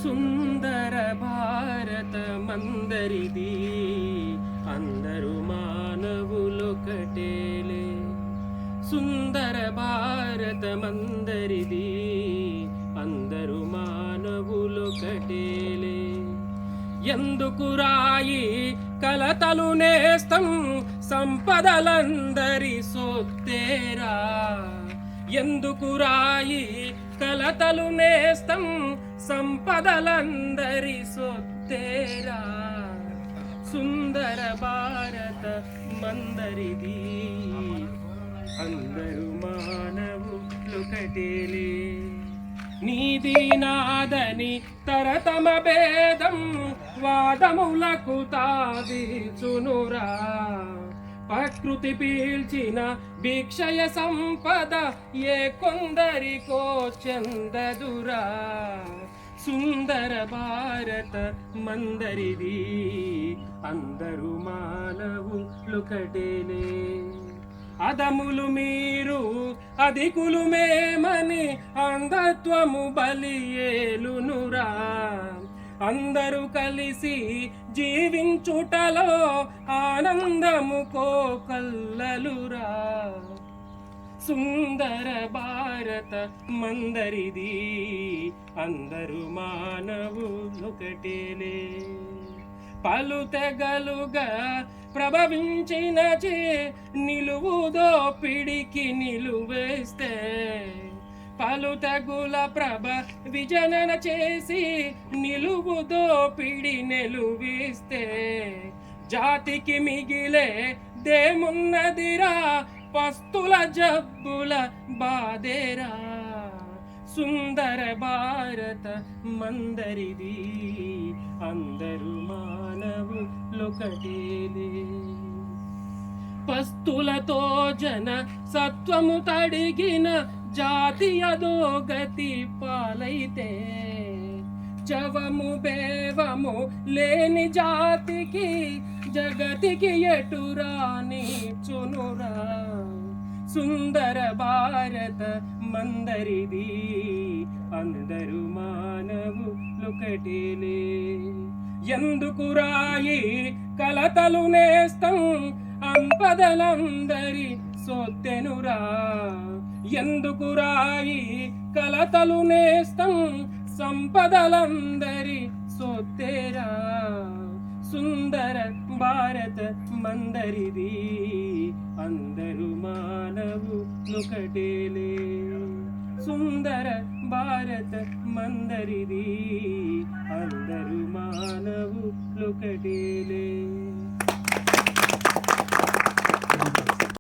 సుందర భారత మందరిది అందరూ మానవులొకటేలే. సుందర భారత మందరిది అందరూ మానవులొకటేలే. ఎందుకు రాయి కలతలు నేస్తం సంపదలందరి సొత్తేరా. ఎందుకు రాయి కలతలు నేస్తం సంపదలందరి సొత్తేరా. సుందర భారత మందరిది అందరూ మానవులొకటేలే. నీది నాదని తరతమ భేదం వాదములకు తావిచునురా. ప్రకృతి పీల్చిన భిక్షయ సంపద ఏ కొందరికో చెందదురా. సుందర భారత మందరిది అందరూ మానవులొకటేలే. అదములు మీరు అధికులు మేమని అంధత్వము బలి ఏలునురా. అందరూ కలిసి జీవించుటలో ఆనందము కోకల్లలురా. సుందర భారత మందరిది అందరూ మానవులొకటేలే. పలు తెగలుగా ప్రభవించినచే నిలువుదో పిడికి నిలువేస్తే. పలు తెగుల ప్రభ విజనన చేసి నిలువుదో పిడి నిలువిస్తే. జాతికి మిగిలే దేమున్నదిరా పస్తుల జబ్బుల బాధేరా. సుందర భారత మందరిది అందరూ మానవులొకటేలే. పస్తులతో జన సత్వము తడిగిన జాతి అధోగతి పాలైతే. జవము బేవము లేని జాతికి జగతికి ఎటురాని చునురా. సుందర భారత మందరిది అందరూ మానవులొకటేలే. ఎందుకు రాయి కలతలు నేస్తం సంపదలందరి సొత్తెనురా. ఎందుకు రాయి కలతలు నేస్తం సంపదలందరి సొత్తేరా. సుందర భారత మందరిది అందరూ మానవులొకటేలే. సుందర భారత మందరిది అందరూ మానవులొకటేలే.